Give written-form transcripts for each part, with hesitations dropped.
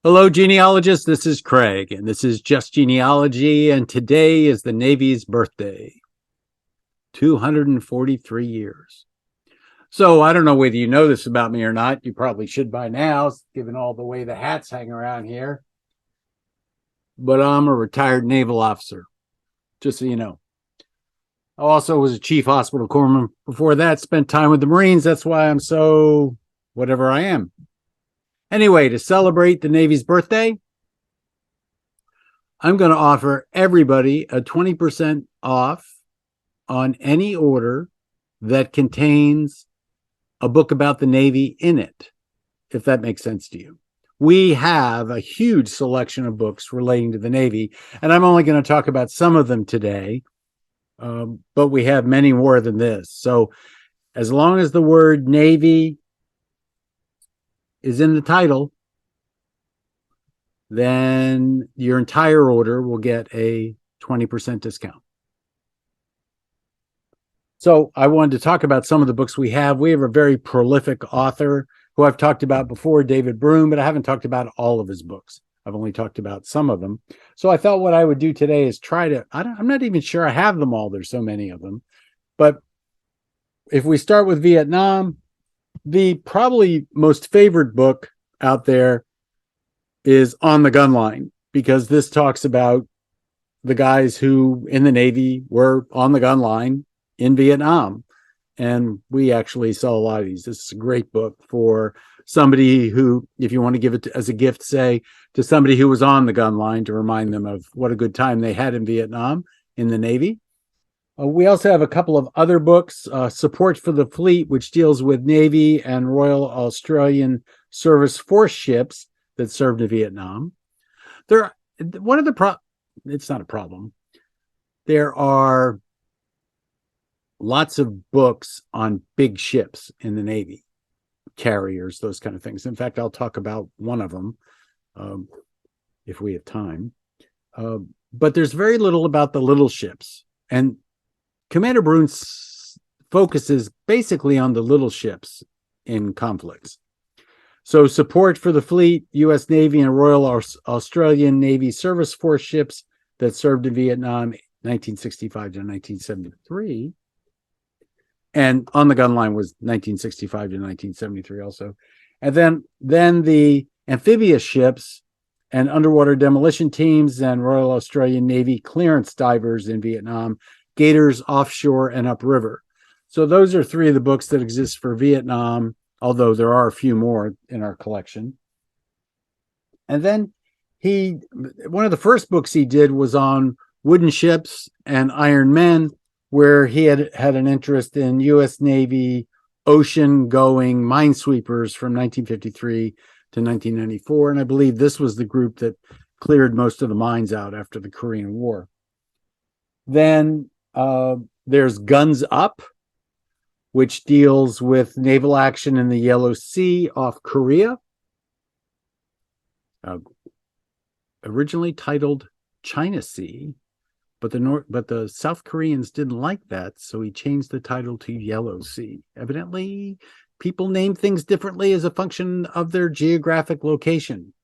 Hello, genealogists. This is Craig, and this is Just Genealogy, and today is the Navy's birthday. 243 years. So I don't know whether you know this about me or not. You probably should by now, given all the way the hats hang around here. But I'm a retired naval officer, just so you know. I also was a chief hospital corpsman. Before that, spent time with the Marines. That's why I'm so whatever I am. Anyway, to celebrate the Navy's birthday, I'm going to offer everybody a 20% off on any order that contains a book about the Navy in it, if that makes sense to you. We have a huge selection of books relating to the Navy, and I'm only going to talk about some of them today, but we have many more than this. So as long as the word Navy is in the title, then your entire order will get a 20% discount. So I wanted to talk about some of the books we have. We have a very prolific author who I've talked about before, David Broom, but I haven't talked about all of his books. I've only talked about some of them. So I thought what I would do today is I'm not even sure I have them all. There's so many of them. But if we start with Vietnam, the probably most favorite book out there is On the Gun Line, because this talks about the guys who in the Navy were on the gun line in Vietnam. And we actually saw a lot of these. This is a great book for somebody who, if you want to give it as a gift, say, to somebody who was on the gun line, to remind them of what a good time they had in Vietnam in the Navy. We also have a couple of other books, Support for the Fleet, which deals with Navy and Royal Australian Service Force ships that served in Vietnam. It's not a problem. There are lots of books on big ships in the Navy, carriers, those kind of things. In fact, I'll talk about one of them if we have time. But there's very little about the little ships. And Commander Broom focuses basically on the little ships in conflicts. So Support for the Fleet, U.S. Navy and Royal Australian Navy Service Force ships that served in Vietnam 1965 to 1973. And On the Gun Line was 1965 to 1973 also. And then the amphibious ships and underwater demolition teams and Royal Australian Navy clearance divers in Vietnam, Gators offshore and upriver. So those are three of the books that exist for Vietnam, although there are a few more in our collection. And then one of the first books he did was on wooden ships and iron men, where he had an interest in U.S. Navy ocean-going minesweepers from 1953 to 1994. And I believe this was the group that cleared most of the mines out after the Korean War. Then there's Guns Up, which deals with naval action in the Yellow Sea off Korea. Originally titled China Sea, but the South Koreans didn't like that, so he changed the title to Yellow Sea. Evidently, people name things differently as a function of their geographic location.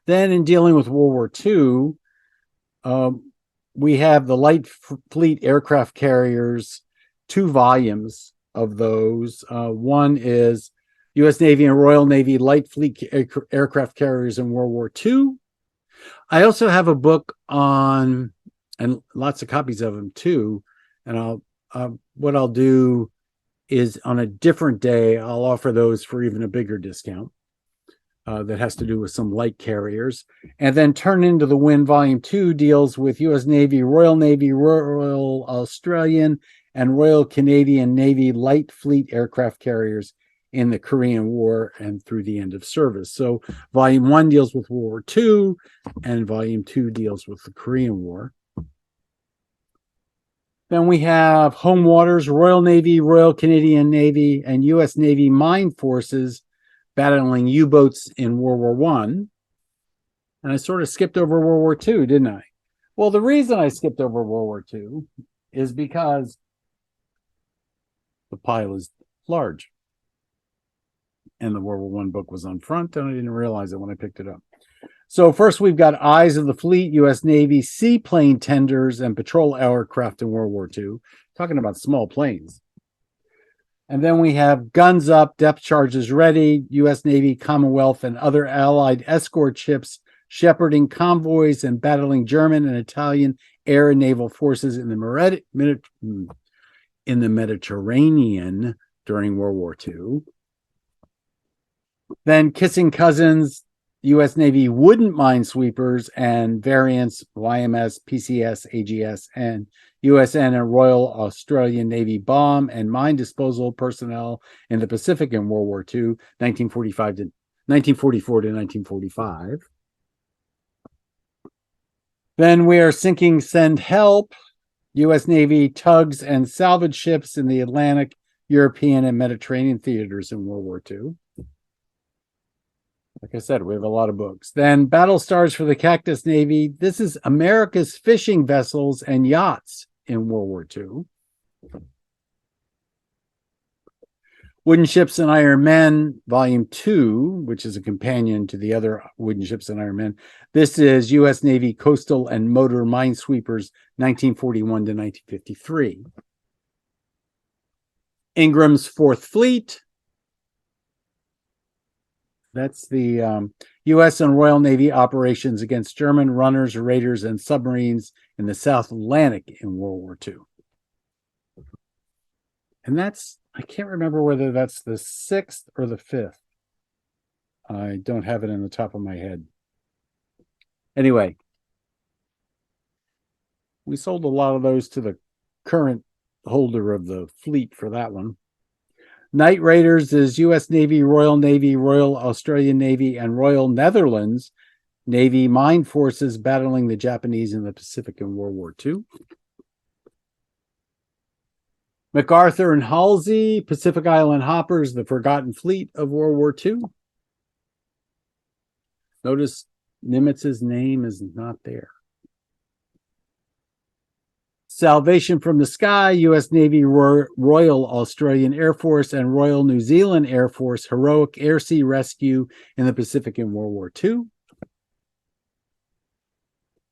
Then in dealing with World War II, we have the Light Fleet aircraft carriers, 2 volumes of those. One is U.S. Navy and Royal Navy Light Fleet aircraft carriers in World War II. I also have a book on, and lots of copies of them too. And what I'll do is on a different day, I'll offer those for even a bigger discount. That has to do with some light carriers. And then Turn Into the Wind Volume 2 deals with U.S. Navy, Royal Australian, and Royal Canadian Navy Light Fleet aircraft carriers in the Korean War and through the end of service. So Volume 1 deals with World War II, and Volume 2 deals with the Korean War. Then we have Home Waters, Royal Navy, Royal Canadian Navy, and U.S. Navy mine forces battling U-boats in World War I. And I sort of skipped over World War II, didn't I? Well, the reason I skipped over World War II is because the pile is large. And the World War I book was on front, and I didn't realize it when I picked it up. So first we've got Eyes of the Fleet, U.S. Navy, seaplane tenders, and patrol aircraft in World War II. Talking about small planes. And then we have Guns Up, Depth Charges Ready, U.S. Navy, Commonwealth, and other Allied escort ships shepherding convoys and battling German and Italian air and naval forces in the Mediterranean during World War II. Then Kissing Cousins, U.S. Navy Wooden Minesweepers and variants YMS, PCS, AGS, and USN and Royal Australian Navy bomb and mine disposal personnel in the Pacific in World War II, 1944 to 1945. Then we are sinking Send Help, U.S. Navy tugs and salvage ships in the Atlantic, European, and Mediterranean theaters in World War II. Like I said, we have a lot of books. Then Battle Stars for the Cactus Navy. This is America's fishing vessels and yachts in World War II. Wooden Ships and Iron Men, Volume 2, which is a companion to the other Wooden Ships and Iron Men. This is U.S. Navy Coastal and Motor Minesweepers, 1941 to 1953. Ingram's Fourth Fleet. That's the U.S. and Royal Navy operations against German runners, raiders, and submarines in the South Atlantic in World War II. And that's, I can't remember whether that's the 6th or the 5th. I don't have it in the top of my head. Anyway, we sold a lot of those to the current holder of the fleet for that one. Nightraiders is U.S. Navy, Royal Australian Navy, and Royal Netherlands Navy mine forces battling the Japanese in the Pacific in World War II. MacArthur and Halsey, Pacific Island Hoppers, the Forgotten Fleet of World War II. Notice Nimitz's name is not there. Salvation from the Sky, U.S. Navy, Royal Australian Air Force, and Royal New Zealand Air Force heroic air-sea rescue in the Pacific in World War II.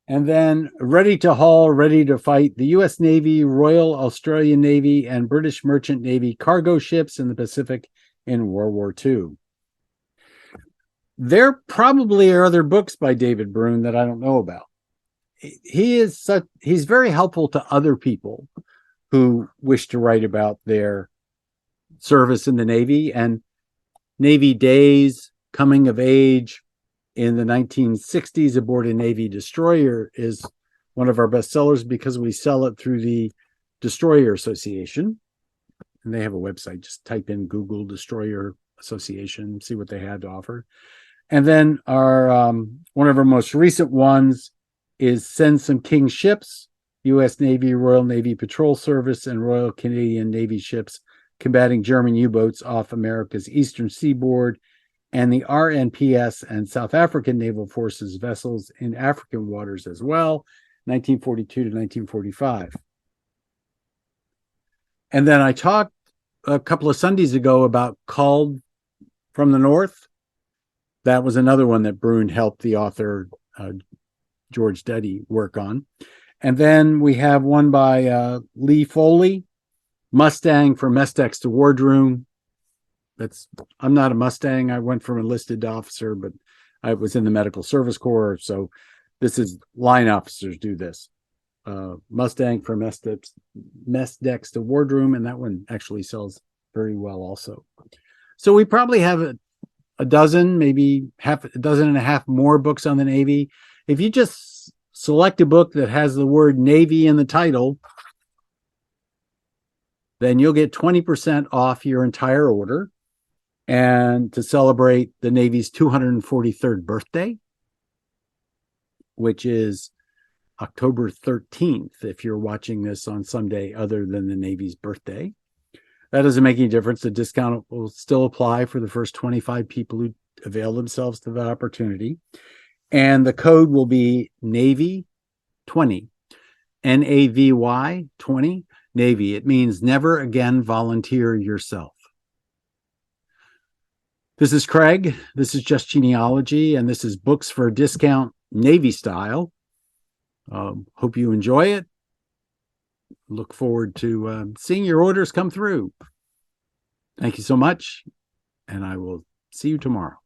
And then Ready to Haul, Ready to Fight, the U.S. Navy, Royal Australian Navy, and British Merchant Navy cargo ships in the Pacific in World War II. There probably are other books by David Brune that I don't know about. He's very helpful to other people who wish to write about their service in the Navy, and Navy Daze, coming of age in the 1960s aboard a Navy destroyer, is one of our best sellers because we sell it through the Destroyer Association, and they have a website. Just type in Google Destroyer Association, see what they had to offer. And then our one of our most recent ones is Send Some King Ships, U.S. Navy, Royal Navy Patrol Service, and Royal Canadian Navy ships combating German U-boats off America's eastern seaboard, and the RNPS and South African Naval Forces vessels in African waters as well, 1942 to 1945. And then I talked a couple of Sundays ago about Called from the North. That was another one that Brune helped the author, George Duddy, work on. And then we have one by Lee Foley, Mustang from Mess Decks to Wardroom. I'm not a Mustang. I went from enlisted to officer, but I was in the Medical Service Corps. So this is line officers do this. Mustang from Mess Decks to Wardroom. And that one actually sells very well also. So we probably have a dozen, maybe half a dozen and a half more books on the Navy. If you just select a book that has the word Navy in the title, then you'll get 20% off your entire order. And to celebrate the Navy's 243rd birthday, which is October 13th, if you're watching this on some day other than the Navy's birthday. That doesn't make any difference. The discount will still apply for the first 25 people who avail themselves to that opportunity. And the code will be Navy 20, Navy 20, Navy. It means never again volunteer yourself. This is Craig. This is Just Genealogy, and this is Books for a Discount Navy Style. Hope you enjoy it. Look forward to seeing your orders come through. Thank you so much, and I will see you tomorrow.